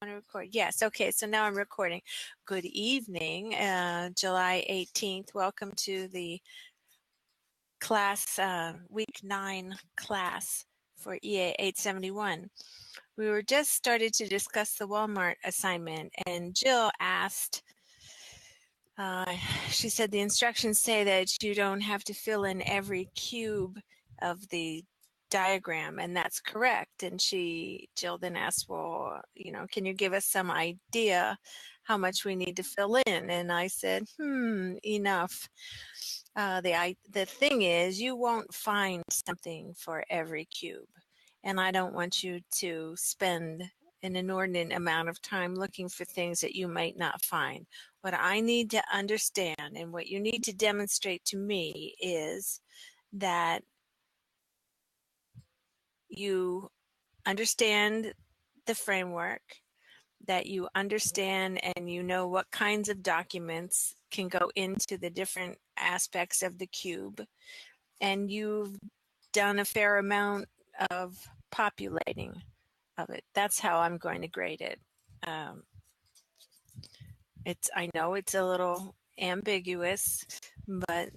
want to record? Yes. Okay. So now I'm recording. Good evening, July 18th. Welcome to the class, week 9 class for EA 871. We were just started to discuss the Walmart assignment, and Jill asked, she said the instructions say that you don't have to fill in every cube of the diagram, and that's correct. And Jill then asked, well, can you give us some idea how much we need to fill in? And I said, enough. The thing is, you won't find something for every cube, and I don't want you to spend an inordinate amount of time looking for things that you might not find. What I need to understand and what you need to demonstrate to me is that you understand the framework, that you understand and you know what kinds of documents can go into the different aspects of the cube, and you've done a fair amount of populating of it. That's how I'm going to grade it. I know it's a little ambiguous, but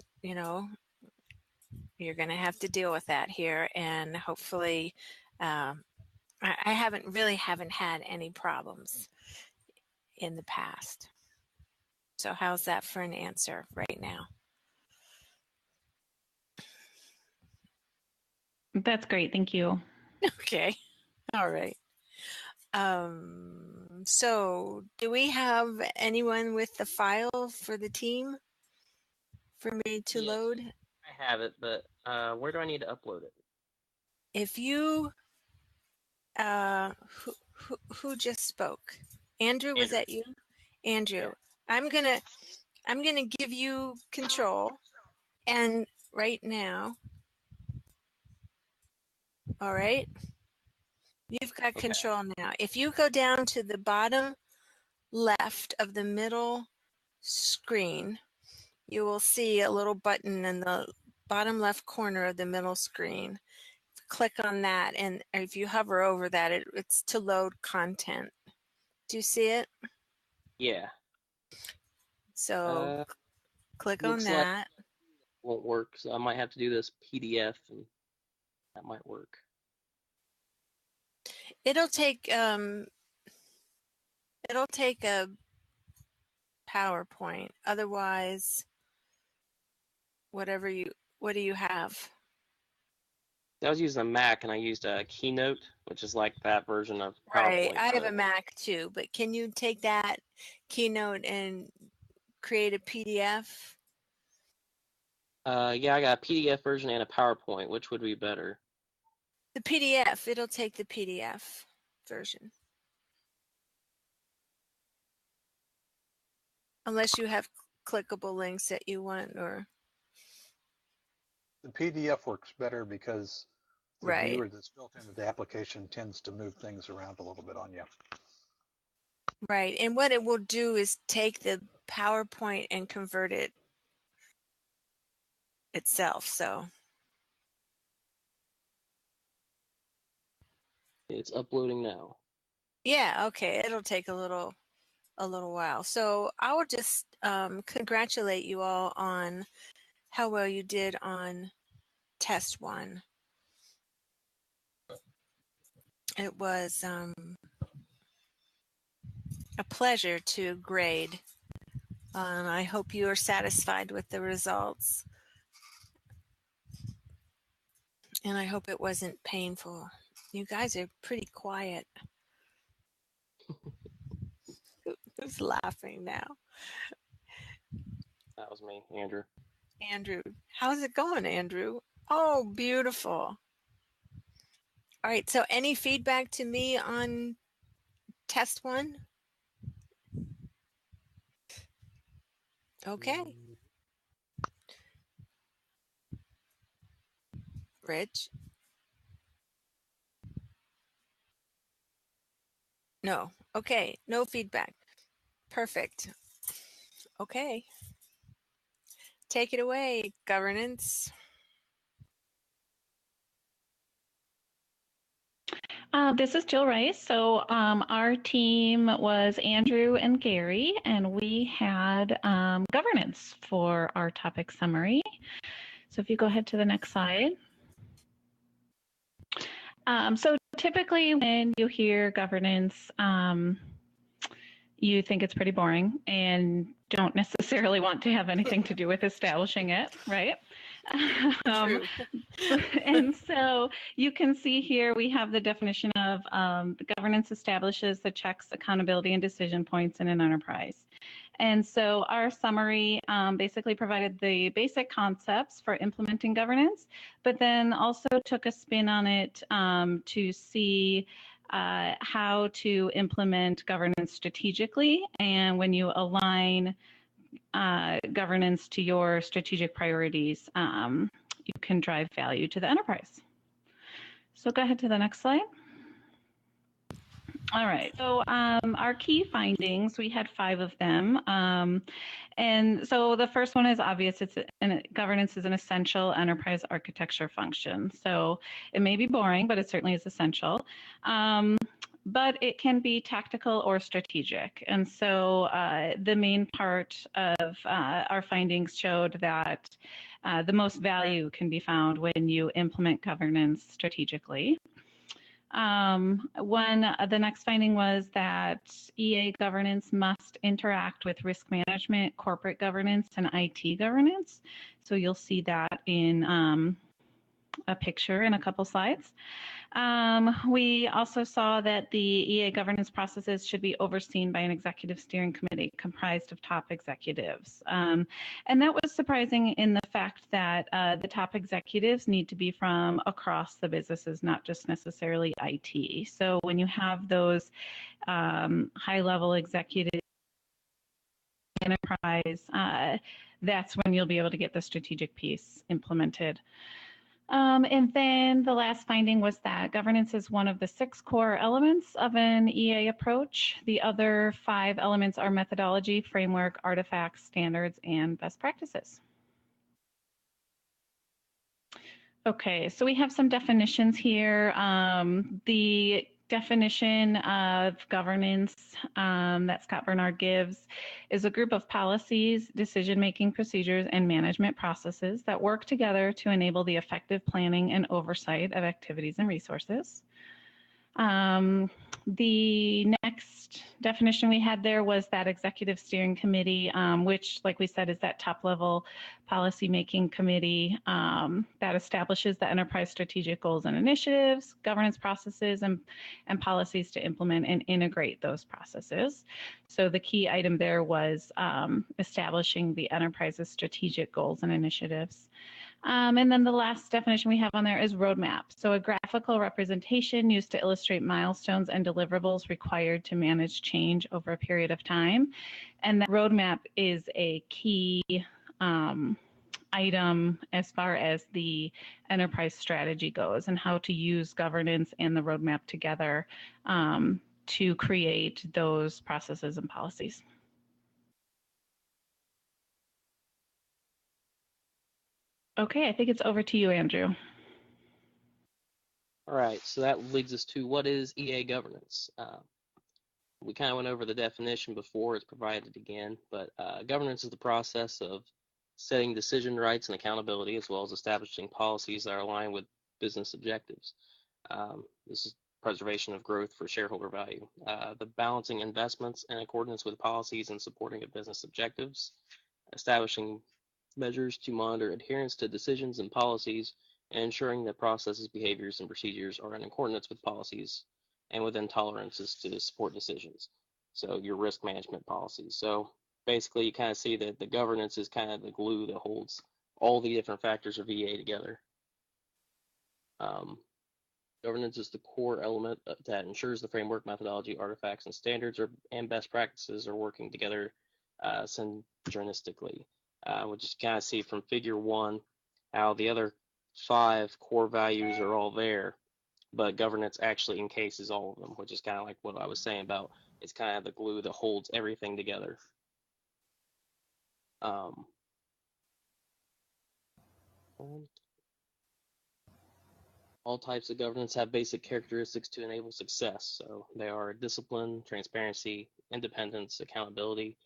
you're going to have to deal with that here, and hopefully I haven't had any problems in the past. So how's that for an answer right now? That's great. Thank you. Okay. All right. So do we have anyone with the file for the team for me to load? I have it, but where do I need to upload it? If you, who just spoke? Andrew, was that you? Andrew, yeah. I'm gonna give you control, and right now, all right, you've got control now. If you go down to the bottom left of the middle screen, you will see a little button in the bottom left corner of the middle screen. Click on that, and if you hover over that, it's to load content. Do you see it? Yeah. So click on that. Like won't work, so I might have to do this PDF, and that might work. It'll take a PowerPoint. Otherwise, what do you have? I was using a Mac, and I used a Keynote, which is like that version of PowerPoint. Right, I have a Mac too, but can you take that Keynote and create a PDF? Yeah, I got a PDF version and a PowerPoint. Which would be better? The PDF. It'll take the PDF version. Unless you have clickable links that you want, or... The PDF works better because the viewer that's built into the application tends to move things around a little bit on you. Right, and what it will do is take the PowerPoint and convert it itself, so... It's uploading now. Yeah, okay, it'll take a little while. So I will just congratulate you all on how well you did on test 1. It was a pleasure to grade. I hope you are satisfied with the results. And I hope it wasn't painful. You guys are pretty quiet. Who's laughing now? That was me, Andrew. Andrew. How's it going, Andrew? Oh, beautiful. All right, so any feedback to me on test 1? Okay. Rich? No. Okay, no feedback. Perfect. Okay. Take it away, governance. This is Jill Rice. So our team was Andrew and Gary, and we had governance for our topic summary. So if you go ahead to the next slide. So typically when you hear governance, you think it's pretty boring and don't necessarily want to have anything to do with establishing it, right? True. And so you can see here we have the definition of the governance establishes the checks, accountability, and decision points in an enterprise. And so our summary basically provided the basic concepts for implementing governance, but then also took a spin on it to see how to implement governance strategically. And when you align governance to your strategic priorities, you can drive value to the enterprise. So go ahead to the next slide. All right, so our key findings, we had 5 of them. And so the first one is obvious, governance is an essential enterprise architecture function. So it may be boring, but it certainly is essential. But it can be tactical or strategic. And so the main part of our findings showed that the most value can be found when you implement governance strategically. The next finding was that EA governance must interact with risk management, corporate governance, and IT governance. So you'll see that in a picture in a couple slides. We also saw that the EA governance processes should be overseen by an executive steering committee comprised of top executives. And that was surprising in the fact that the top executives need to be from across the businesses, not just necessarily IT. So when you have those high-level executives enterprise, that's when you'll be able to get the strategic piece implemented. And then the last finding was that governance is one of the 6 core elements of an EA approach. The other 5 elements are methodology, framework, artifacts, standards, and best practices. Okay, so we have some definitions here. The definition of governance that Scott Bernard gives is a group of policies, decision-making procedures, and management processes that work together to enable the effective planning and oversight of activities and resources. The next definition we had there was that executive steering committee, which, like we said, is that top-level policy-making committee that establishes the enterprise strategic goals and initiatives, governance processes, and policies to implement and integrate those processes. So the key item there was establishing the enterprise's strategic goals and initiatives. And then the last definition we have on there is roadmap. So a graphical representation used to illustrate milestones and deliverables required to manage change over a period of time. And that roadmap is a key item as far as the enterprise strategy goes and how to use governance and the roadmap together to create those processes and policies. Okay, I think it's over to you, Andrew. All right, so that leads us to what is EA governance? We kind of went over the definition before, it's provided again, but governance is the process of setting decision rights and accountability, as well as establishing policies that are aligned with business objectives. This is preservation of growth for shareholder value. The balancing investments in accordance with policies and supporting of business objectives, establishing measures to monitor adherence to decisions and policies, and ensuring that processes, behaviors, and procedures are in accordance with policies and within tolerances to support decisions. So your risk management policies. So basically you kind of see that the governance is kind of the glue that holds all the different factors of EA together. Governance is the core element that ensures the framework, methodology, artifacts, and standards and best practices are working together synergistically. We'll just kind of see from figure 1 how the other 5 core values are all there, but governance actually encases all of them, which is kind of like what I was saying about it's kind of the glue that holds everything together. All types of governance have basic characteristics to enable success. So they are discipline, transparency, independence, accountability,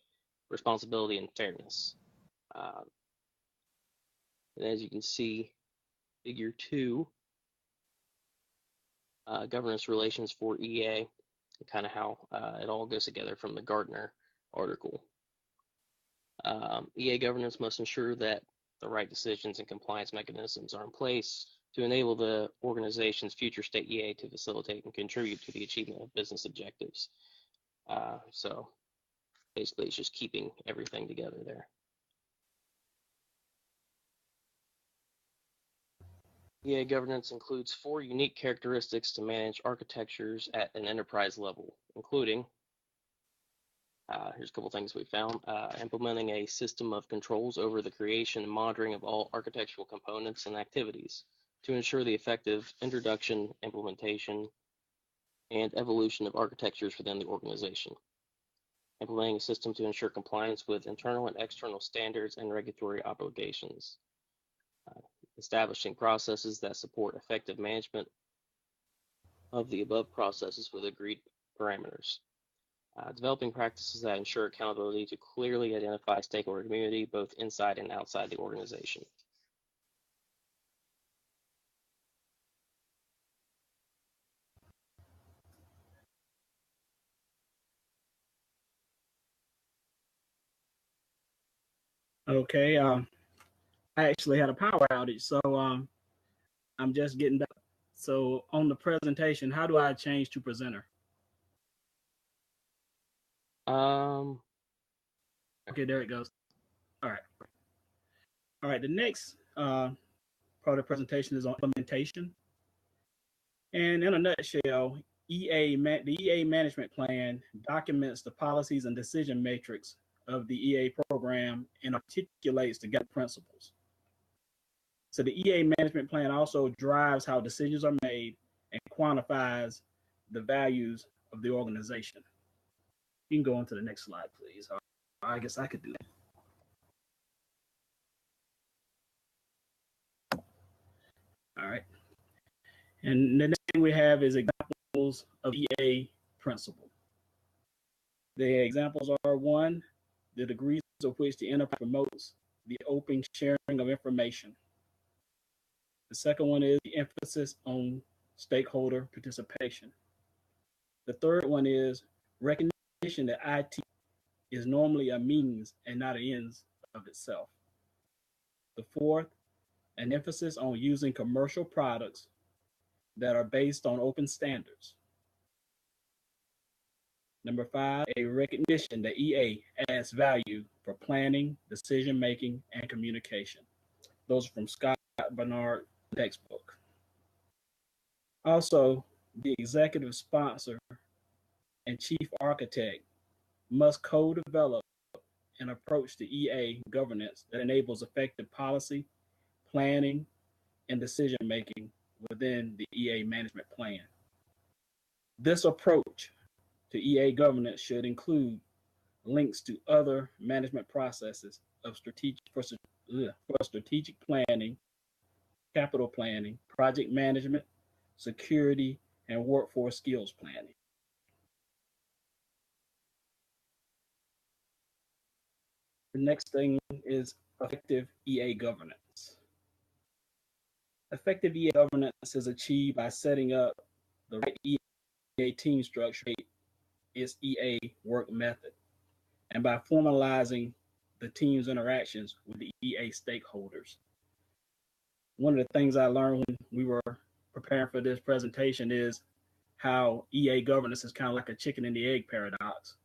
responsibility, and fairness. And as you can see, figure 2, governance relations for EA, kind of how it all goes together from the Gartner article. EA governance must ensure that the right decisions and compliance mechanisms are in place to enable the organization's future state EA to facilitate and contribute to the achievement of business objectives. So basically, it's just keeping everything together there. EA governance includes 4 unique characteristics to manage architectures at an enterprise level, including, here's a couple things we found, implementing a system of controls over the creation and monitoring of all architectural components and activities to ensure the effective introduction, implementation, and evolution of architectures within the organization. Implementing a system to ensure compliance with internal and external standards and regulatory obligations. Establishing processes that support effective management of the above processes with agreed parameters. Developing practices that ensure accountability to clearly identify stakeholder community, both inside and outside the organization. Okay, I actually had a power outage, so I'm just getting back. So on the presentation, how do I change to presenter? Okay, there it goes. All right. All right, the next part of the presentation is on implementation. And in a nutshell, the EA management plan documents the policies and decision matrix of the EA program and articulates the guiding principles. So the EA management plan also drives how decisions are made and quantifies the values of the organization. You can go on to the next slide, please. I guess I could do that. All right. And the next thing we have is examples of EA principle. The examples are: 1, the degrees of which the enterprise promotes the open sharing of information. The second one is the emphasis on stakeholder participation. The third one is recognition that IT is normally a means and not an end of itself. The fourth, an emphasis on using commercial products that are based on open standards. Number 5, a recognition that EA adds value for planning, decision-making, and communication. Those are from Scott Barnard textbook. Also, the executive sponsor and chief architect must co-develop an approach to EA governance that enables effective policy, planning, and decision-making within the EA management plan. This approach to EA governance should include links to other management processes of strategic planning, capital planning, project management, security, and workforce skills planning. The next thing is effective EA governance. Effective EA governance is achieved by setting up the right EA team structure, its EA work method, and by formalizing the team's interactions with the EA stakeholders. One of the things I learned when we were preparing for this presentation is how EA governance is kind of like a chicken and the egg paradox,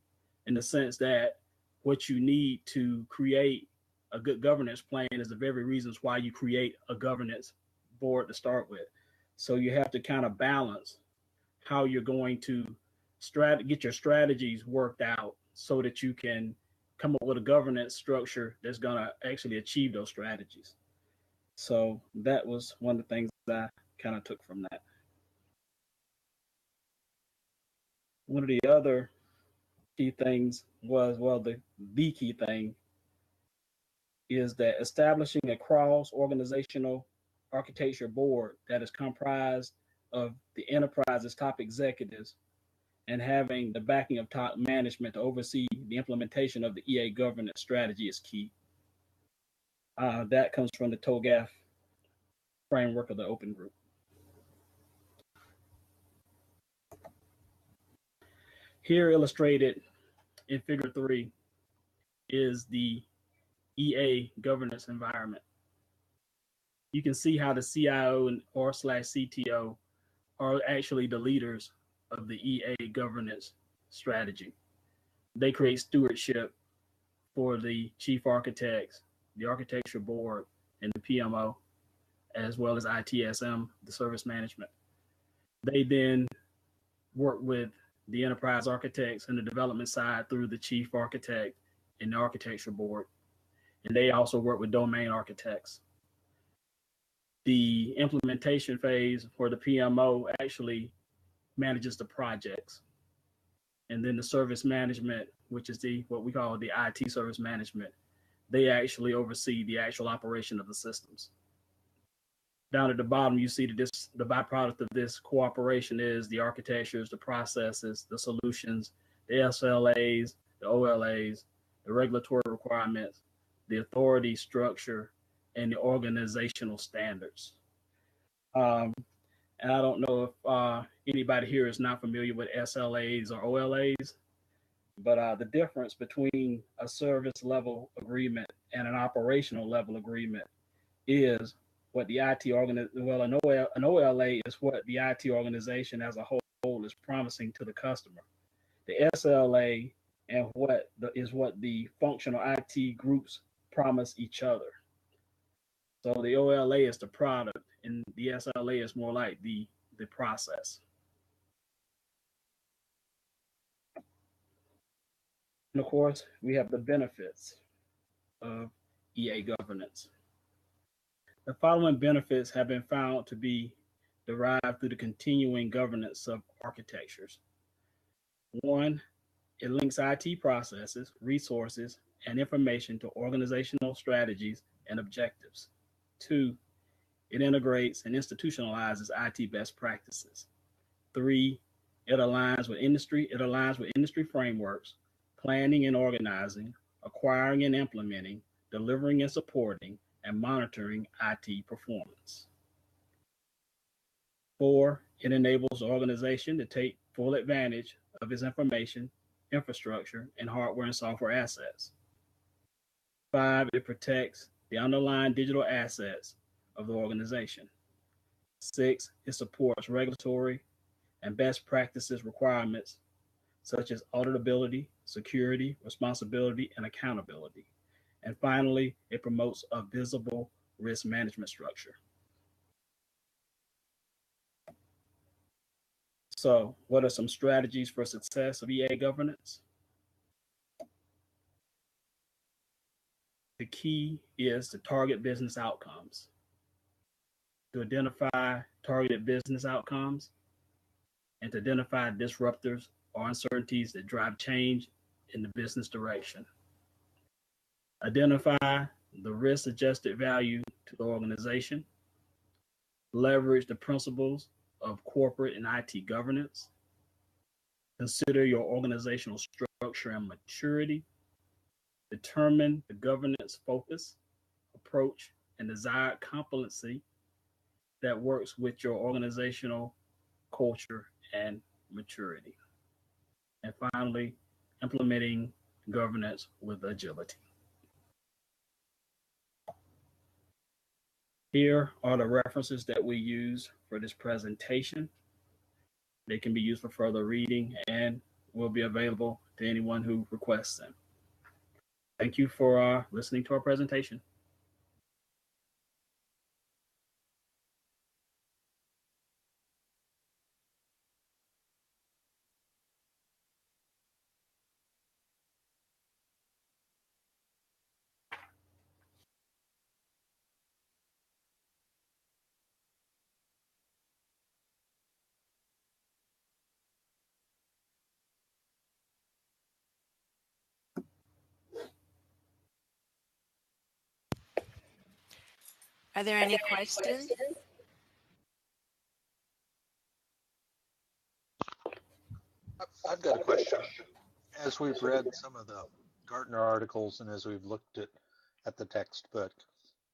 in the sense that what you need to create a good governance plan is the very reasons why you create a governance board to start with. So you have to kind of balance how you're going to get your strategies worked out so that you can come up with a governance structure that's going to actually achieve those strategies. So that was one of the things that I kind of took from that. One of the other key things was, well, the key thing is that establishing a cross-organizational architecture board that is comprised of the enterprise's top executives and having the backing of top management to oversee the implementation of the EA governance strategy is key. That comes from the TOGAF framework of the Open Group. Here illustrated in figure 3 is the EA governance environment. You can see how the CIO and or/CTO are actually the leaders of the EA governance strategy. They create stewardship for the chief architects, the architecture board, and the PMO, as well as ITSM, the service management. They then work with the enterprise architects and the development side through the chief architect and the architecture board. And they also work with domain architects. The implementation phase for the PMO actually manages the projects. And then the service management, which is what we call the IT service management, they actually oversee the actual operation of the systems. Down at the bottom, you see that the byproduct of this cooperation is the architectures, the processes, the solutions, the SLAs, the OLAs, the regulatory requirements, the authority structure, and the organizational standards. And I don't know if anybody here is not familiar with SLAs or OLAs, but the difference between a service level agreement and an operational level agreement is what the IT an OLA is what the IT organization as a whole is promising to the customer. The SLA and what the functional IT groups promise each other. So the OLA is the product, and the SLA is more like the process. And of course, we have the benefits of EA governance. The following benefits have been found to be derived through the continuing governance of architectures. 1, it links IT processes, resources, and information to organizational strategies and objectives. 2, it integrates and institutionalizes IT best practices. 3, it aligns with industry frameworks, planning and organizing, acquiring and implementing, delivering and supporting, and monitoring IT performance. 4, it enables the organization to take full advantage of its information, infrastructure, and hardware and software assets. 5, it protects the underlying digital assets of the organization. 6, it supports regulatory and best practices requirements such as auditability, security, responsibility, and accountability. And finally, it promotes a visible risk management structure. So, what are some strategies for success of EA governance? The key is to target business outcomes. To identify targeted business outcomes and to identify disruptors or uncertainties that drive change in the business direction. Identify the risk-adjusted value to the organization. Leverage the principles of corporate and IT governance. Consider your organizational structure and maturity. Determine the governance focus, approach, and desired competency that works with your organizational culture and maturity. And finally, implementing governance with agility. Here are the references that we use for this presentation. They can be used for further reading and will be available to anyone who requests them. Thank you for listening to our presentation. Are there any questions? I've got a question. As we've read some of the Gartner articles and as we've looked at the textbook,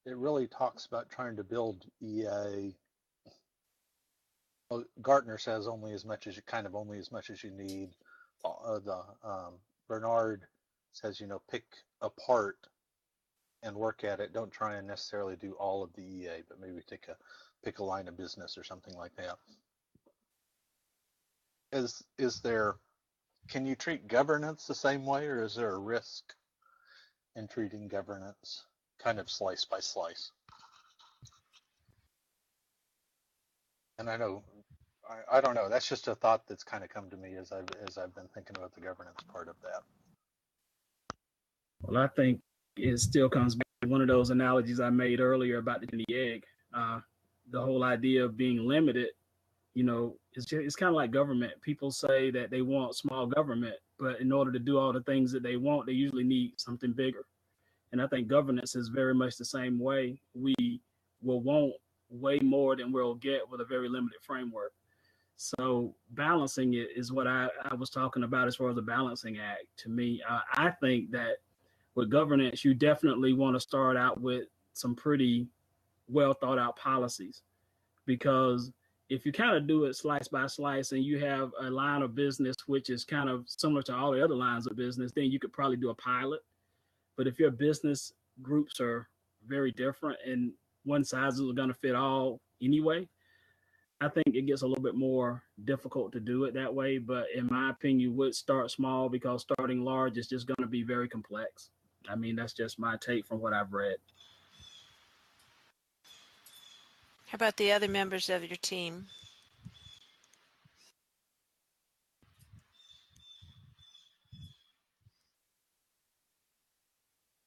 it really talks about trying to build EA. Well, Gartner says only as much as you need. Bernard says, pick a part and work at it. Don't try and necessarily do all of the EA, but maybe pick a line of business or something like that. Can you treat governance the same way, or is there a risk in treating governance kind of slice by slice? And I don't know. That's just a thought that's kind of come to me as I've been thinking about the governance part of that. Well, I think it still comes back to one of those analogies I made earlier about the egg. The whole idea of being limited, it's kind of like government. People say that they want small government, but in order to do all the things that they want, they usually need something bigger. And I think governance is very much the same way. We will want way more than we'll get with a very limited framework. So balancing it is what I was talking about as far as a balancing act. To me, I think that with governance, you definitely want to start out with some pretty well thought out policies, because if you kind of do it slice by slice and you have a line of business which is kind of similar to all the other lines of business, then you could probably do a pilot. But if your business groups are very different and one size is going to fit all anyway, I think it gets a little bit more difficult to do it that way. But in my opinion, you would start small, because starting large is just going to be very complex. I mean, that's just my take from what I've read. How about the other members of your team?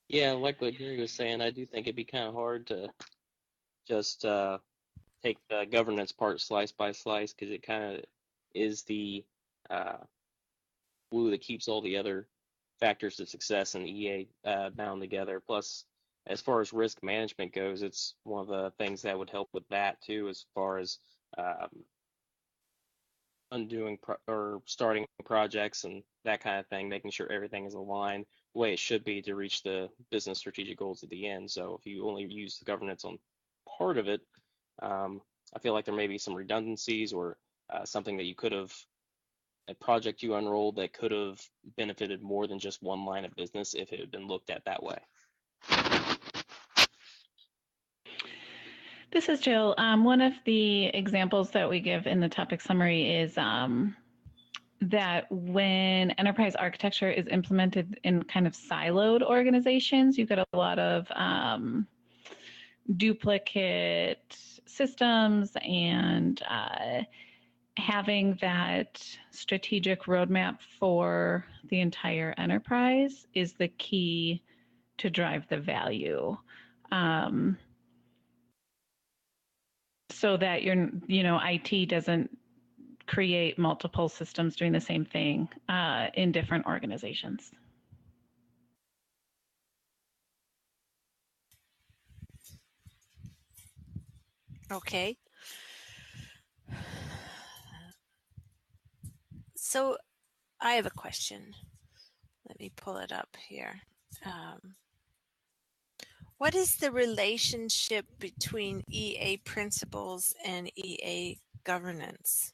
Yeah, like what Gary was saying, I do think it'd be kind of hard to just take the governance part slice by slice, because it kind of is the glue that keeps all the other factors of success in EA bound together. Plus, as far as risk management goes, it's one of the things that would help with that too, as far as undoing or starting projects and that kind of thing, making sure everything is aligned the way it should be to reach the business strategic goals at the end. So if you only use the governance on part of it, I feel like there may be some redundancies or something that you could have, a project you unrolled that could have benefited more than just one line of business if it had been looked at that way. This is Jill. One of the examples that we give in the topic summary is that when enterprise architecture is implemented in kind of siloed organizations, you get a lot of duplicate systems, and having that strategic roadmap for the entire enterprise is the key to drive the value. So that IT doesn't create multiple systems doing the same thing in different organizations. Okay. So I have a question. Let me pull it up here. What is the relationship between EA principles and EA governance?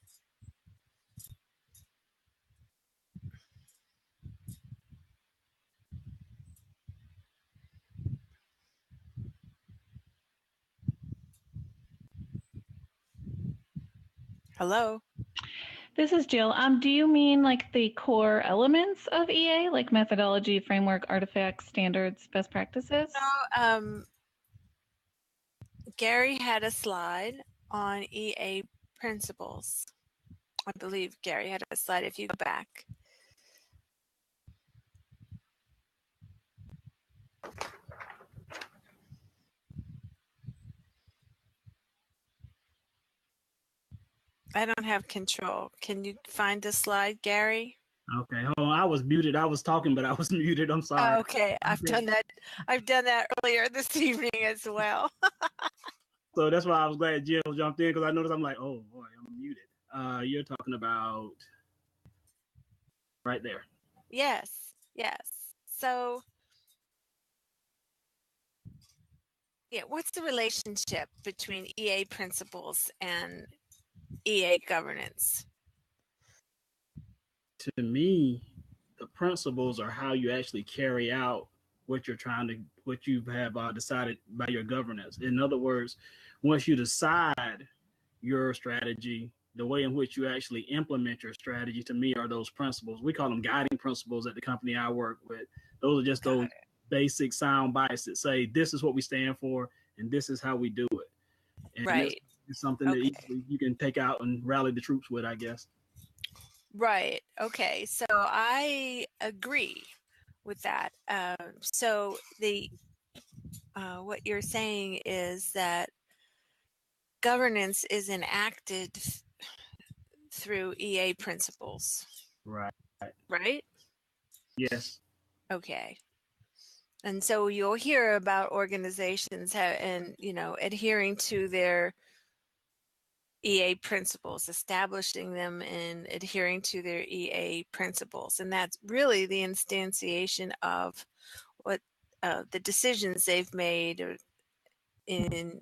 Hello? This is Jill. Do you mean like the core elements of EA, like methodology, framework, artifacts, standards, best practices? No, Gary had a slide on EA principles. I believe Gary had a slide. If you go back. I don't have control. Can you find the slide, Gary? Okay, hold on. I was muted. I was talking, but I was muted. I'm sorry. Okay, I've done that. I've done that earlier this evening as well. So that's why I was glad Jill jumped in because I noticed I'm like, oh boy, I'm muted. You're talking about right there. Yes, yes. So, yeah, what's the relationship between EA principles and EA governance? To me, the principles are how you actually carry out what you have decided by your governance. In other words, once you decide your strategy, the way in which you actually implement your strategy, to me, are those principles. We call them guiding principles at the company I work with. Those are just those basic sound bites that say this is what we stand for and this is how we do it. And right. It's something that you can take out and rally the troops with, I guess. Right. Okay. So I agree with that. So the what you're saying is that governance is enacted through EA principles. Right. Right? Yes. Okay. And so you'll hear about organizations and, adhering to their EA principles, establishing them and adhering to their EA principles. And that's really the instantiation of what the decisions they've made in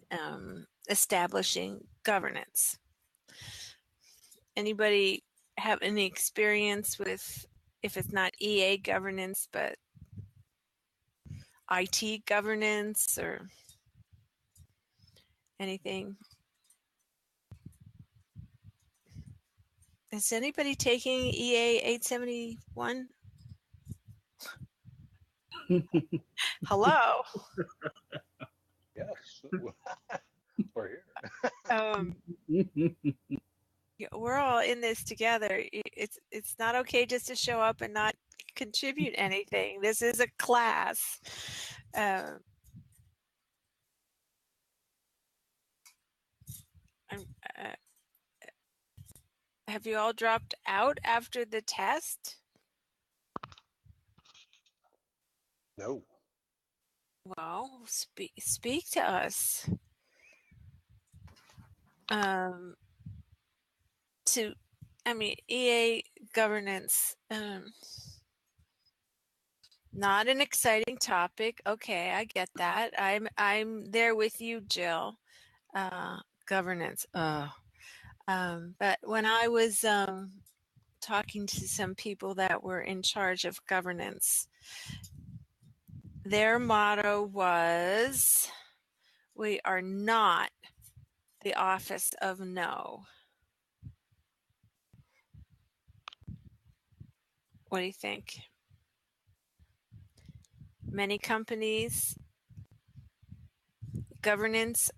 establishing governance. Anybody have any experience with, if it's not EA governance, but IT governance or anything? Is anybody taking EA 871? Hello. Yes, we're here. We're all in this together. It's not okay just to show up and not contribute anything. This is a class. Have you all dropped out after the test? No. Well, speak to us. EA governance, not an exciting topic. Okay, I get that. I'm there with you, Jill. Governance. But when I was talking to some people that were in charge of governance, their motto was, "We are not the office of no." What do you think? Many companies, governance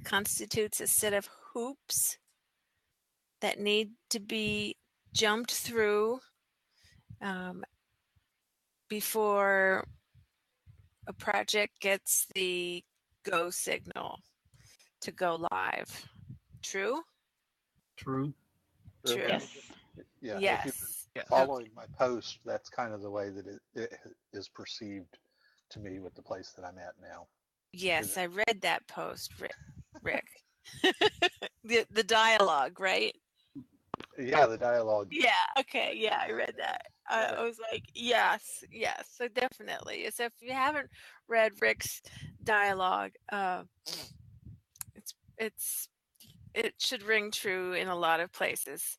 constitutes a set of hoops that need to be jumped through before a project gets the go signal to go live. True? True. True. Yes. Yeah. Yes. If you've been following my post, that's kind of the way that it is perceived to me with the place that I'm at now. Yes, I read that post, Rick. the dialogue, right? Yeah, the dialogue. Yeah. Okay. Yeah, I read that. I was like, yes. So definitely. So if you haven't read Rick's dialogue, it should ring true in a lot of places.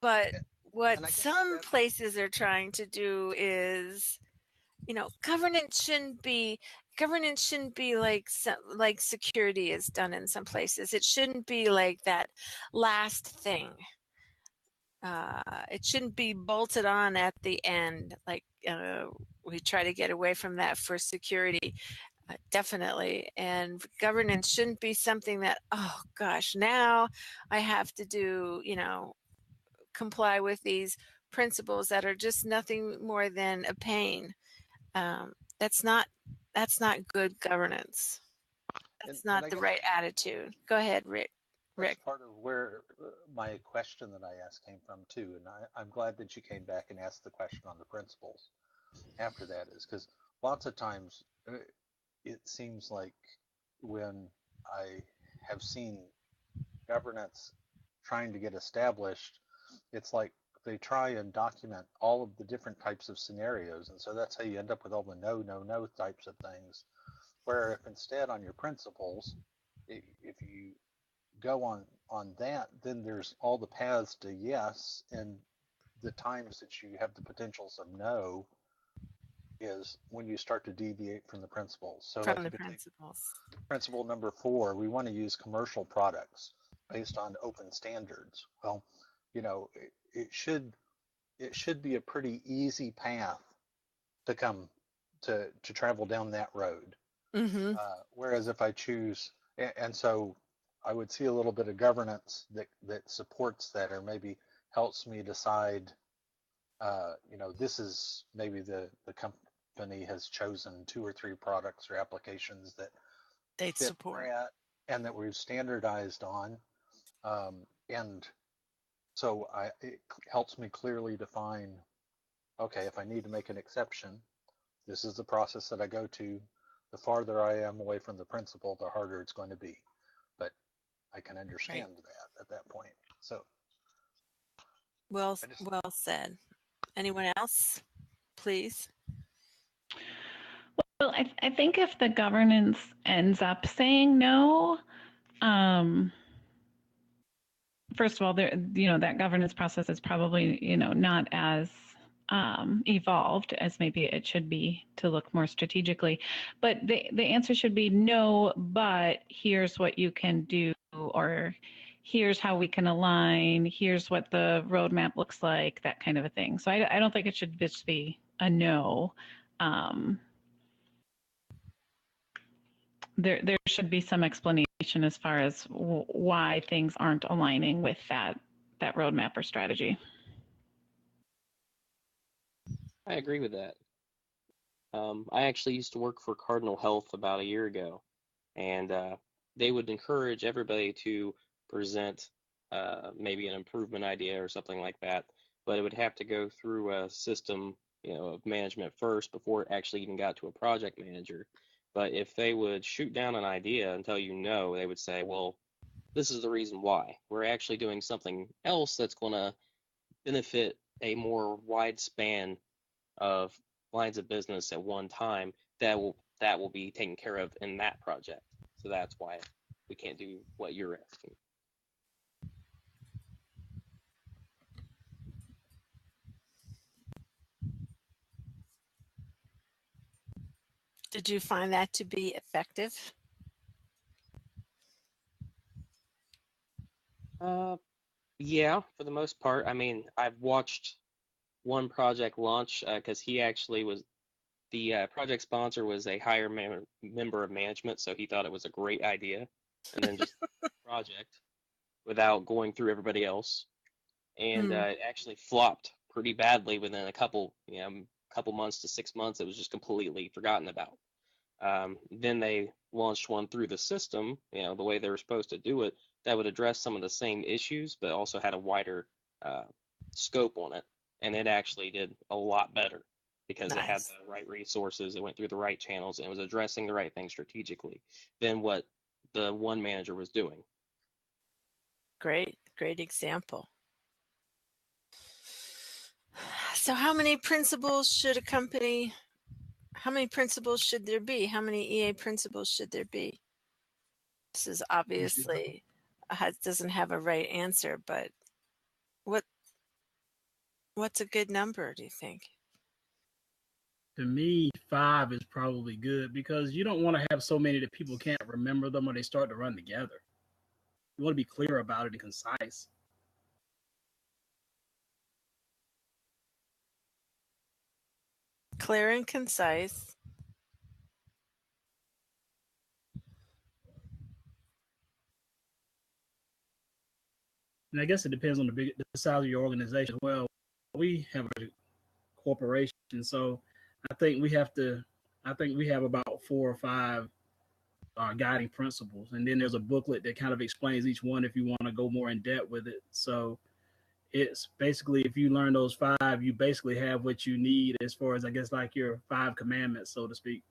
But what some places are trying to do is, governance shouldn't be like security is done in some places. It shouldn't be like that last thing. It shouldn't be bolted on at the end. Like we try to get away from that for security. Definitely. And governance shouldn't be something that, oh gosh, now I have to do, comply with these principles that are just nothing more than a pain. That's not good governance. That's not the right attitude. Go ahead, Rick. That's part of where my question that I asked came from too, and I'm glad that you came back and asked the question on the principles after that, is because lots of times it seems like when I have seen governance trying to get established, it's like they try and document all of the different types of scenarios, and so that's how you end up with all the no, no, no types of things. Where if instead on your principles, if you go on that, then there's all the paths to yes, and the times that you have the potentials of no is when you start to deviate from the principles. So like From the if you take principles. principle number 4, we want to use commercial products based on open standards. Well, you know, it should be a pretty easy path to come to travel down that road. Mm-hmm. Whereas if I choose, and so I would see a little bit of governance that supports that, or maybe helps me decide, you know, this is maybe the company has chosen 2 or 3 products or applications that They fit support. that and that we've standardized on. And so it helps me clearly define, okay, if I need to make an exception, this is the process that I go to. The farther I am away from the principle, the harder it's going to be. But I can understand that at that point. So Well said. Anyone else, please? Well, I think if the governance ends up saying no, first of all, that governance process is probably, not as evolved as maybe it should be to look more strategically. But the answer should be no, but here's what you can do, or here's how we can align, here's what the roadmap looks like, that kind of a thing. So I don't think it should just be a no. There should be some explanation as far as why things aren't aligning with that roadmap or strategy. I agree with that. I actually used to work for Cardinal Health about a year ago, and they would encourage everybody to present maybe an improvement idea or something like that, but it would have to go through a system, of management first before it actually even got to a project manager. But if they would shoot down an idea and tell you no, they would say, well, this is the reason why. We're actually doing something else that's going to benefit a more wide span of lines of business at one time that will be taken care of in that project. So that's why we can't do what you're asking. Did you find that to be effective? Yeah, for the most part. I mean, I've watched one project launch because he actually was the project sponsor was a higher member of management, so he thought it was a great idea, and then just project without going through everybody else, and it actually flopped pretty badly within a couple months to 6 months. It was just completely forgotten about. Then they launched one through the system, the way they were supposed to do it, that would address some of the same issues, but also had a wider scope on it. And it actually did a lot better because it had the right resources, it went through the right channels, and it was addressing the right things strategically than what the one manager was doing. Great example. So how many principles should there be? How many EA principles should there be? This is obviously doesn't have a right answer, but what's a good number, do you think? To me, 5 is probably good because you don't want to have so many that people can't remember them or they start to run together. You want to be clear about it and concise. Clear and concise. And I guess it depends on the size of your organization. Well, we have a corporation, so I think we have about 4 or 5 guiding principles. And then there's a booklet that kind of explains each one if you want to go more in depth with it. So it's basically, if you learn those 5, you basically have what you need as far as, I guess, like your 5 commandments, so to speak.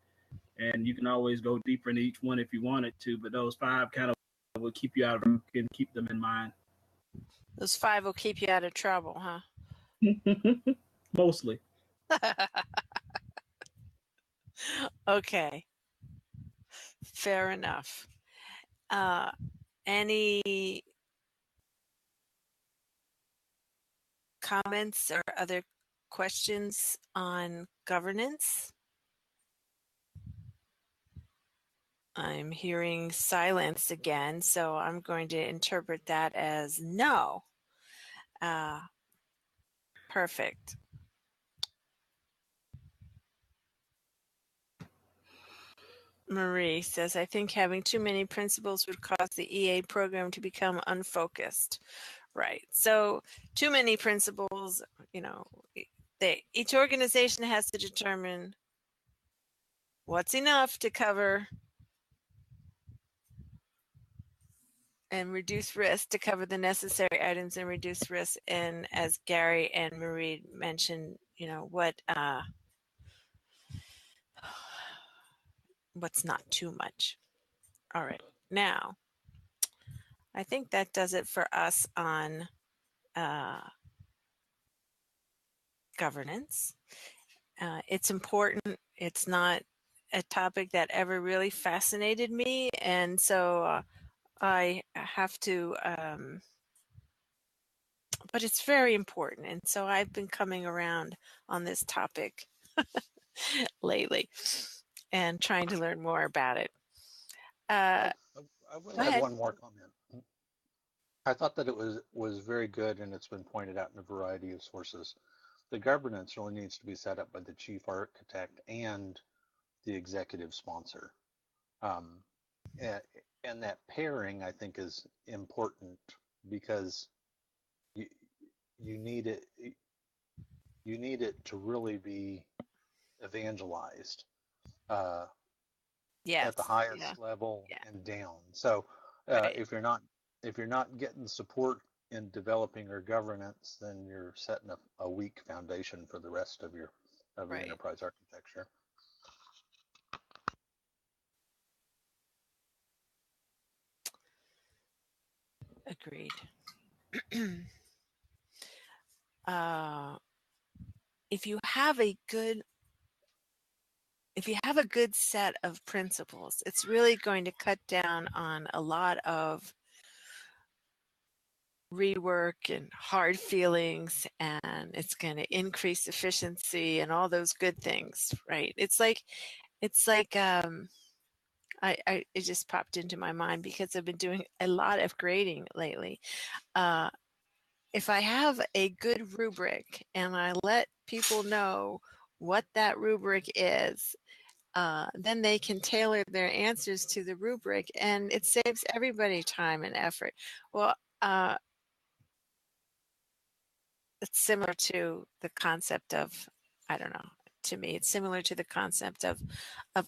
And you can always go deeper into each one if you wanted to, but those 5 kind of will keep you out of them and keep them in mind. Those 5 will keep you out of trouble, huh? Mostly. Okay. Fair enough. Any comments or other questions on governance? I'm hearing silence again, so I'm going to interpret that as no. Perfect. Marie says, I think having too many principles would cause the EA program to become unfocused. Right. So too many principles, you know, each organization has to determine what's enough to cover and reduce risk, to cover the necessary items and reduce risk. And as Gary and Marie mentioned, you know, what's not too much. All right. Now, I think that does it for us on governance. It's important. It's not a topic that ever really fascinated me, and so I have to, but it's very important, and so I've been coming around on this topic lately and trying to learn more about it. I will Go add ahead. one more comment. I thought that it was very good, and it's been pointed out in a variety of sources. The governance really needs to be set up by the chief architect and the executive sponsor. And that pairing, I think, is important because you need it to really be evangelized Yes. at the highest Yeah. level Yeah. and down. So Right. if you're not getting support in developing your governance, then you're setting up a weak foundation for the rest of your Right. enterprise architecture. Agreed. If you have a good set of principles, it's really going to cut down on a lot of rework and hard feelings, and it's going to increase efficiency and all those good things, right? It's like it just popped into my mind because I've been doing a lot of grading lately. If I have a good rubric and I let people know what that rubric is, then they can tailor their answers to the rubric, and it saves everybody time and effort. Well, it's similar to the concept of, I don't know, to me, it's similar to the concept of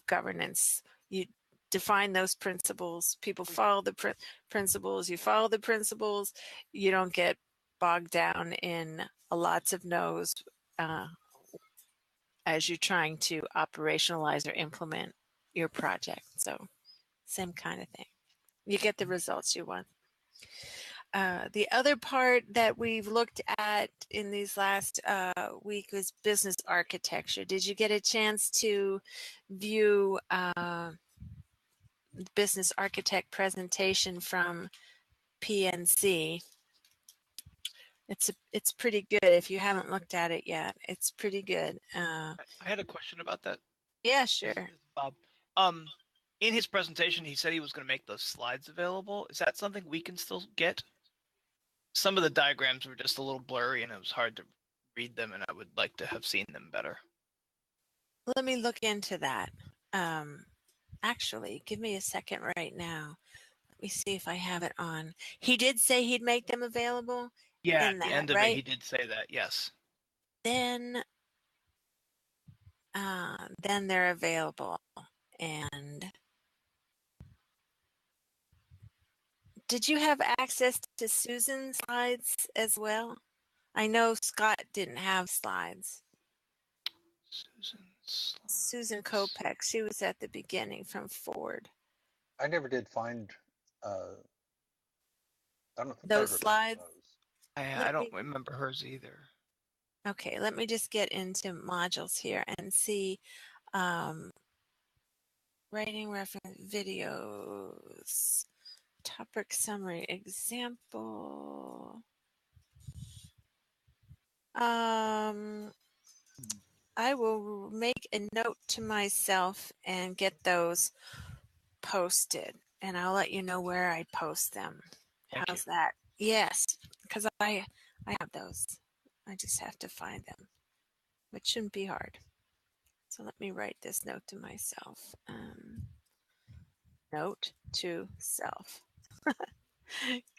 governance. You define those principles, people follow the principles, you follow the principles, you don't get bogged down in lots of no's as you're trying to operationalize or implement your project. So same kind of thing. You get the results you want. The other part that we've looked at in these last week was business architecture. Did you get a chance to view the business architect presentation from PNC? It's pretty good. If you haven't looked at it yet, it's pretty good. I had a question about that. Yeah, This sure. is Bob. In his presentation, he said he was going to make those slides available. Is that something we can still get? Some of the diagrams were just a little blurry, and it was hard to read them, and I would like to have seen them better. Let me look into that. Actually, give me a second right now. Let me see if I have it on. He did say he'd make them available. Yeah, in at the that, end of right? it, he did say that. Yes. Then they're available, and Did you have access to Susan's slides as well? I know Scott didn't have slides. Susan Kopech, she was at the beginning from Ford. I never did find, I don't think I Those ever found slides? those. I don't remember hers either. Okay, let me just get into modules here and see writing reference videos, topic summary, example. I will make a note to myself and get those posted, and I'll let you know where I post them. How's that? Yes, because I have those. I just have to find them, which shouldn't be hard. So let me write this note to myself. Note to self.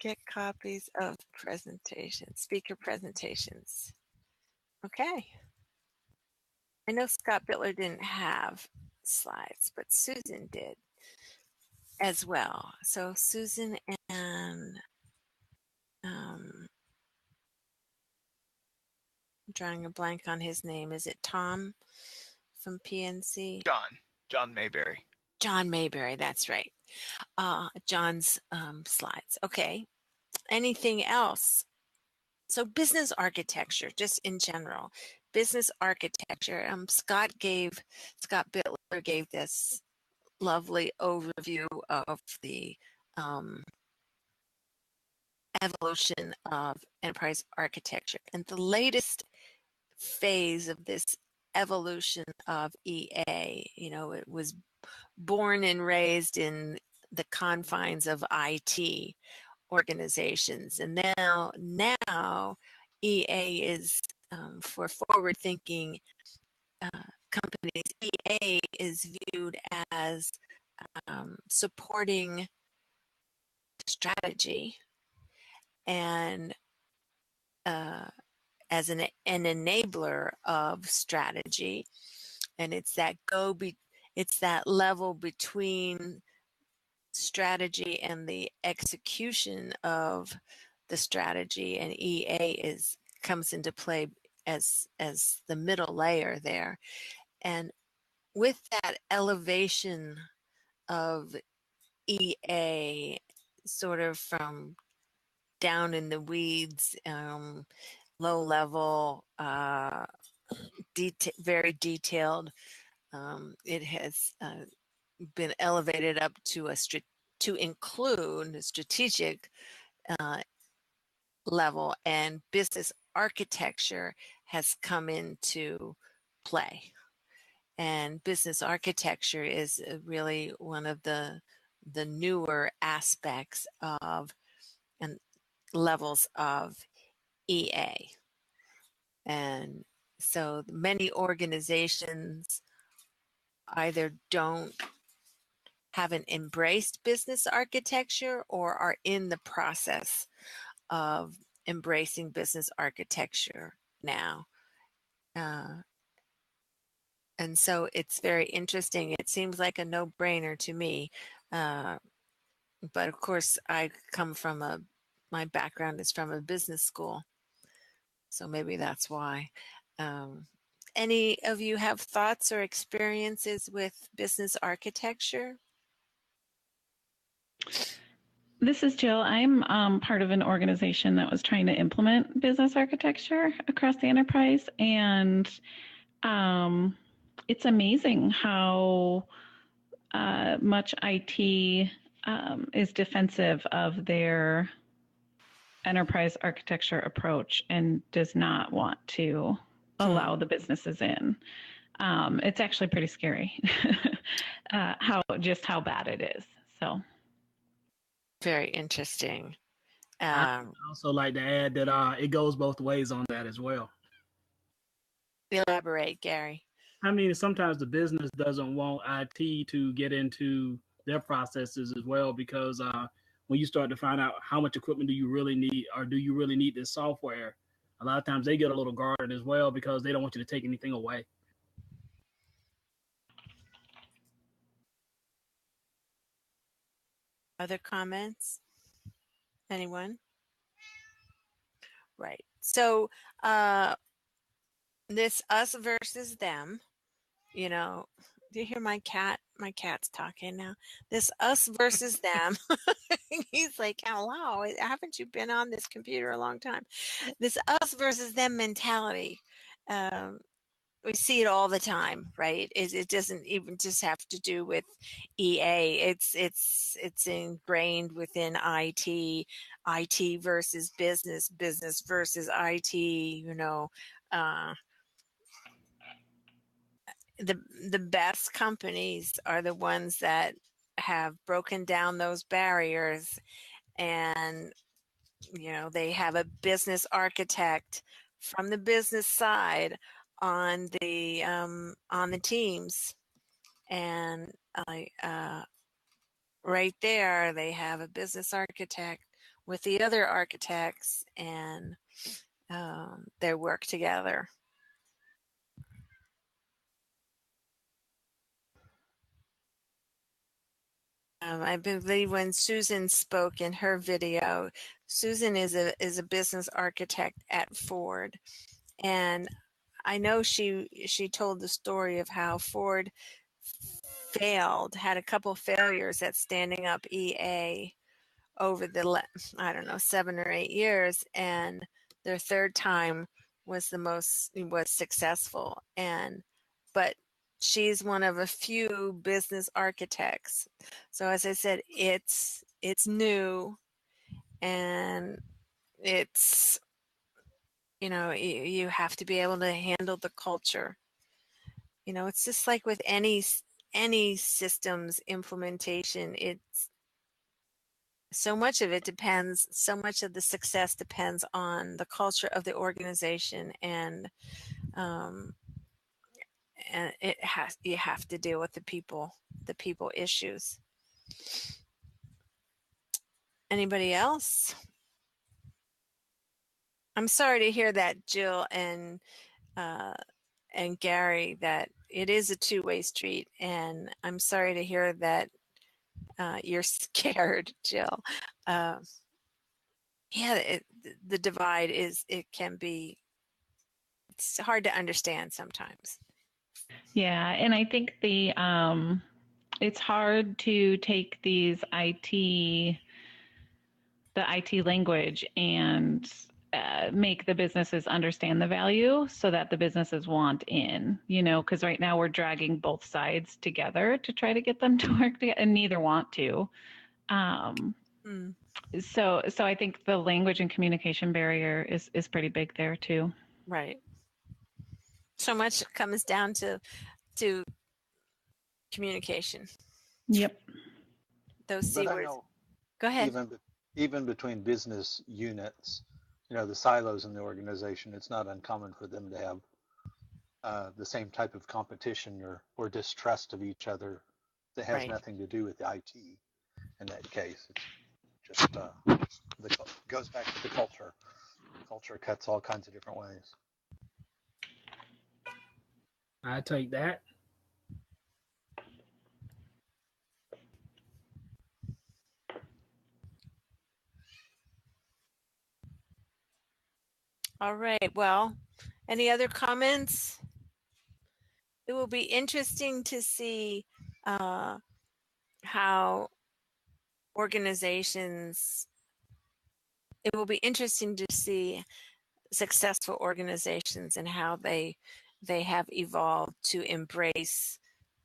Get copies of presentations, speaker presentations. Okay. I know Scott Bittler didn't have slides, but Susan did as well. So Susan and I'm drawing a blank on his name. Is it Tom from PNC? John Mayberry. John Mayberry, that's right. John's slides. Okay. Anything else? So business architecture, just in general, business architecture. Scott Bittler gave this lovely overview of the evolution of enterprise architecture. And the latest phase of this evolution of EA, it was born and raised in the confines of IT organizations. And now EA is for forward-thinking companies. EA is viewed as supporting strategy and as an enabler of strategy, and it's that level between strategy and the execution of the strategy, and EA comes into play as the middle layer there. And with that elevation of EA, sort of from down in the weeds, low level, very detailed, it has been elevated up to to include a strategic level, and business architecture has come into play. And business architecture is really one of the newer aspects of and levels of EA. And so many organizations either haven't embraced business architecture or are in the process of embracing business architecture now. And so it's very interesting. It seems like a no-brainer to me. But of course, I come from my background is from a business school. So maybe that's why. Any of you have thoughts or experiences with business architecture? This is Jill. I'm part of an organization that was trying to implement business architecture across the enterprise, and it's amazing how much IT is defensive of their enterprise architecture approach and does not want to allow the businesses in. It's actually pretty scary how bad it is. So very interesting. I also like to add that it goes both ways on that as well. Elaborate, Gary. I mean, sometimes the business doesn't want IT to get into their processes as well, because when you start to find out how much equipment do you really need, or do you really need this software, a lot of times they get a little guarded as well because they don't want you to take anything away. Other comments? Anyone? Right. So this us versus them, you know, do you hear my cat? My cat's talking now. This us versus them. He's like, hello, haven't you been on this computer a long time? This us versus them mentality. Um, we see it all the time, right? It doesn't even just have to do with EA. It's ingrained within IT, IT versus business, business versus IT. You know, uh, the best companies are the ones that have broken down those barriers, and you know they have a business architect from the business side on the teams, and right there they have a business architect with the other architects, and they work together. I believe when Susan spoke in her video, Susan is a business architect at Ford, and I know she told the story of how Ford had a couple failures at standing up EA over the I don't know 7 or 8 years, and their third time was successful, and but she's one of a few business architects. So as I said, it's new, and it's you have to be able to handle the culture. It's just like with any systems implementation. It's so much of the success depends on the culture of the organization, and you have to deal with the people issues. Anybody else? I'm sorry to hear that, Jill and Gary, that it is a two-way street, and I'm sorry to hear that you're scared, Jill. The divide it's hard to understand sometimes. Yeah, and I think it's hard to take the IT language and make the businesses understand the value so that the businesses want in, because right now we're dragging both sides together to try to get them to work together, and neither want to. So I think the language and communication barrier is pretty big there too. Right. So much comes down to communication. Yep. Those C words. Go ahead. Even between business units, the silos in the organization, it's not uncommon for them to have the same type of competition or distrust of each other that has nothing to do with IT. In that case, it's just goes back to the culture. Culture cuts all kinds of different ways. I take that. All right. Well, any other comments? It will be interesting to see how organizations. It will be interesting to see successful organizations and how they have evolved to embrace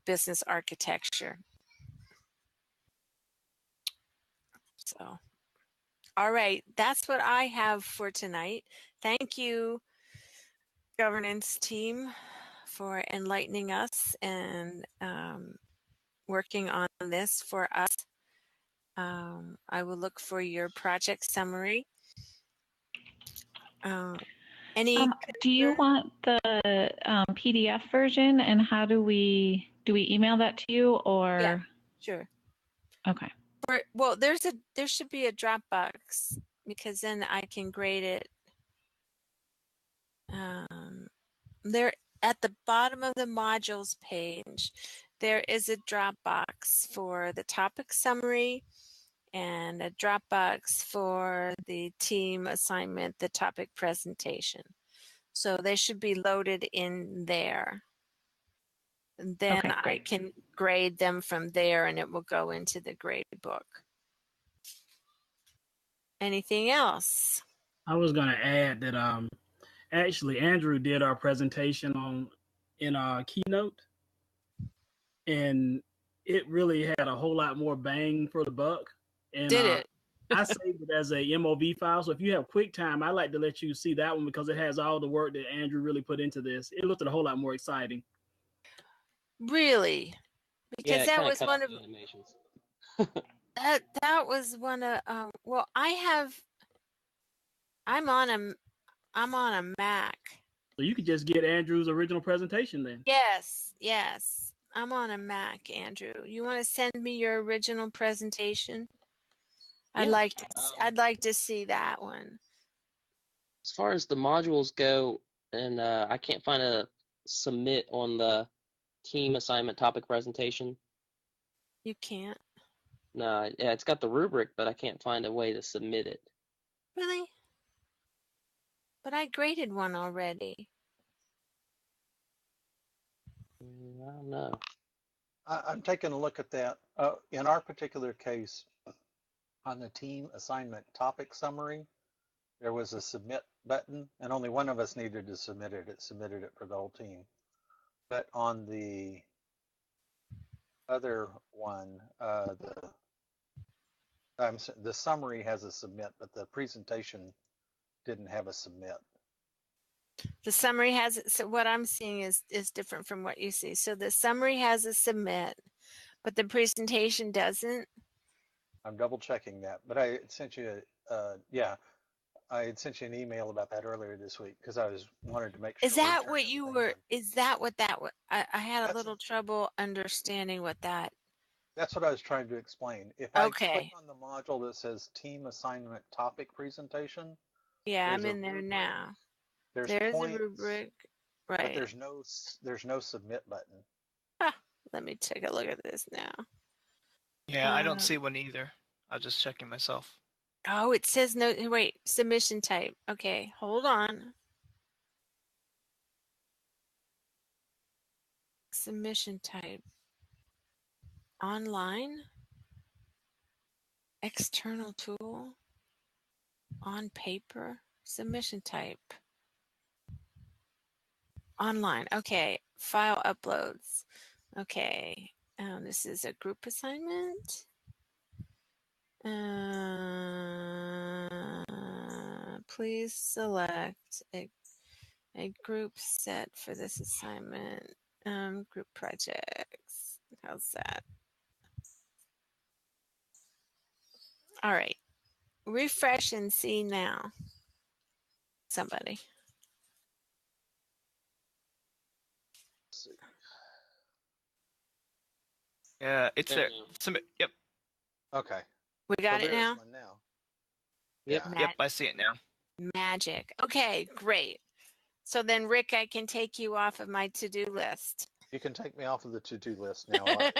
business architecture. So, all right, that's what I have for tonight. Thank you, governance team, for enlightening us and working on this for us. I will look for your project summary. Do you want the PDF version, and how do we email that to you, or? Yeah, sure. Okay. Well, there should be a Dropbox, because then I can grade it. There at the bottom of the modules page, there is a Dropbox for the topic summary and a Dropbox for the team assignment, the topic presentation. So they should be loaded in there. And then Okay, I great. can grade them from there and it will go into the grade book. Anything else? I was gonna add that actually Andrew did our presentation in our keynote, and it really had a whole lot more bang for the buck. And Did it? I saved it as a MOV file. So if you have QuickTime, I like to let you see that one because it has all the work that Andrew really put into this. It looked a whole lot more exciting. Really? Because Yeah, it that kinda was cut one out of the animations. that was one of well, I'm on a Mac. So you could just get Andrew's original presentation then. Yes. I'm on a Mac, Andrew. You want to send me your original presentation? I'd Yeah. like to see that one. As far as the modules go, and I can't find a submit on the team assignment topic presentation. You can't. No, yeah, it's got the rubric, but I can't find a way to submit it. Really? But I graded one already. I don't know. I'm taking a look at that. In our particular case, on the team assignment topic summary, there was a submit button, and only one of us needed to submit it. It submitted it for the whole team. But on the other one, the summary has a submit, but the presentation didn't have a submit. The summary has so what I'm seeing is different from what you see. So the summary has a submit, but the presentation doesn't. I'm double checking that, but I sent you, I had sent you an email about that earlier this week because I wanted to make sure. Is that what you were? Is that what that was? I had a That's little trouble understanding what that. That's what I was trying to explain. If I click Okay. on the module that says team assignment topic presentation, Yeah, I'm there's a in there rubric. now. There's There's a points, rubric. but Right. there's no submit button. Let me take a look at this now. Yeah, I don't see one either. I was just checking myself. Oh, it says no. Wait, submission type. Okay, hold on. Submission type. Online. External tool. On paper. Submission type. Online. Okay. File uploads. Okay. This is a group assignment. Please select a group set for this assignment. Group projects. How's that? All right. Refresh and see now. Somebody. Let's see. Yeah, it's there. Submit. Yep. Okay. We got so it there is now? one now. Yep. Yeah. Yep, I see it now. Magic. Okay, great. So then, Rick, I can take you off of my to-do list. You can take me off of the to-do list now. I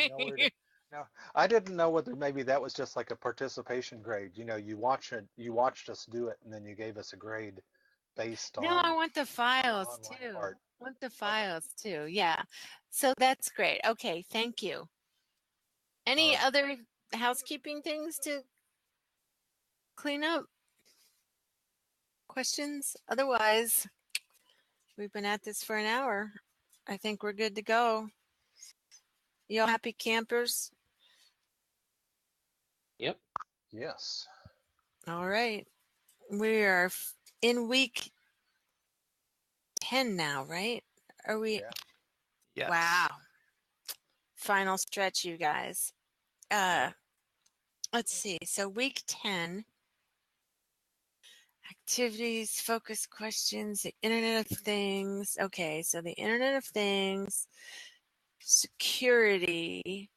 know where to. Now, I didn't know whether maybe that was just like a participation grade. You know, you watched us do it, and then you gave us a grade based on. No, I want the files online too. part. I want the files too. Yeah. So that's great. Okay, thank you. Any right. other housekeeping things to clean up? Questions? Otherwise, we've been at this for an hour. I think we're good to go. Y'all happy campers? Yep. Yes. All right. We are in week 10 now, right? Are we? Yeah. Yes. Wow. Final stretch, you guys. Let's see. So week 10, activities, focus questions, the Internet of Things. Okay, so the Internet of Things, security.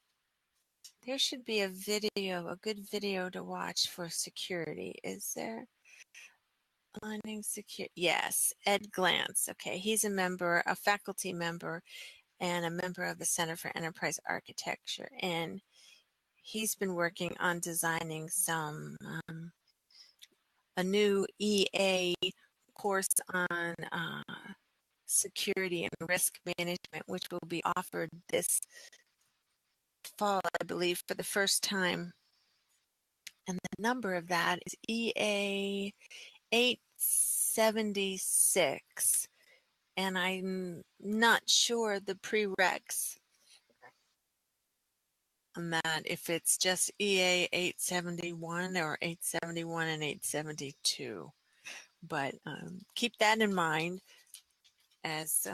There should be a video, a good video to watch for security. Is there? Aligning security. Yes, Ed Glantz. Okay, he's a member, a faculty member, and a member of the Center for Enterprise Architecture. And he's been working on designing a new EA course on security and risk management, which will be offered this fall, I believe, for the first time. And the number of that is EA 876. And I'm not sure the prereqs on that, if it's just EA 871 or 871 and 872. But keep that in mind as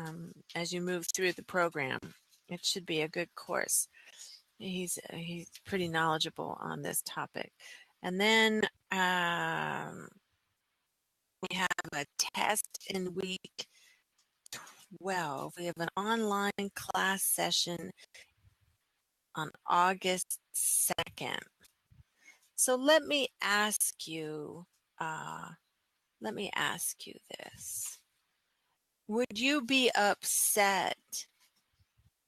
you move through the program. It should be a good course. He's pretty knowledgeable on this topic. And then we have a test in week 12. We have an online class session on August 2nd. So let me ask you this. Would you be upset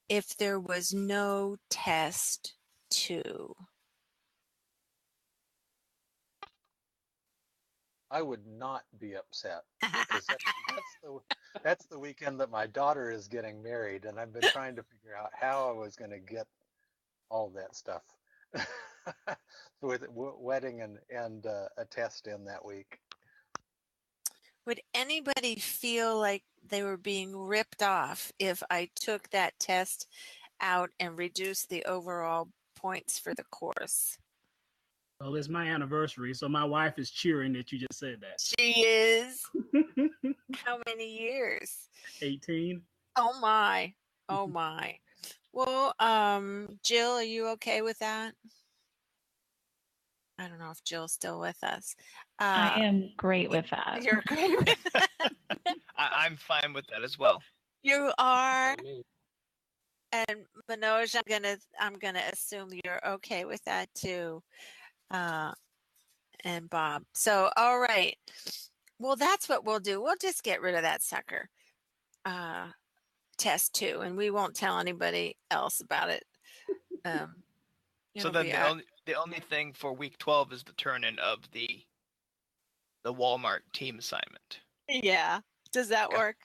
if there was no test 2? I would not be upset because that's the weekend that my daughter is getting married, and I've been trying to figure out how I was going to get all that stuff with wedding and a test in that week. Would anybody feel like they were being ripped off if I took that test out and reduced the overall points for the course? Well, it's my anniversary, so my wife is cheering that you just said that. She is. How many years? 18. Oh my. Oh my. Well, Jill, are you okay with that? I don't know if Jill's still with us. I am great with that. You're great with that. I'm fine with that as well. You are. And Manoj, I'm gonna assume you're okay with that too. And Bob. So all right. Well, that's what we'll do. We'll just get rid of that sucker. Test 2, and we won't tell anybody else about it. So then the only thing for week 12 is the turn-in of the Walmart team assignment. Yeah. Does that work?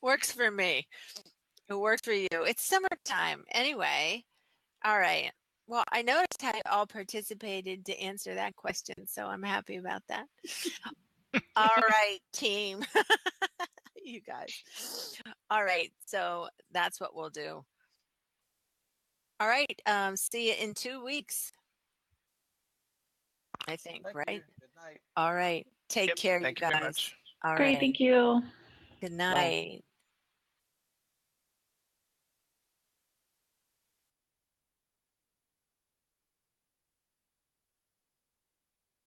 Works for me. It works for you. It's summertime anyway. All right. Well, I noticed how you all participated to answer that question, so I'm happy about that. All right, team. You guys. All right. So that's what we'll do. All right. See you in 2 weeks. I think, Thank right? you. Good night. All right. Take care, Thank you you guys. very much. All Great, right. thank you. Good night.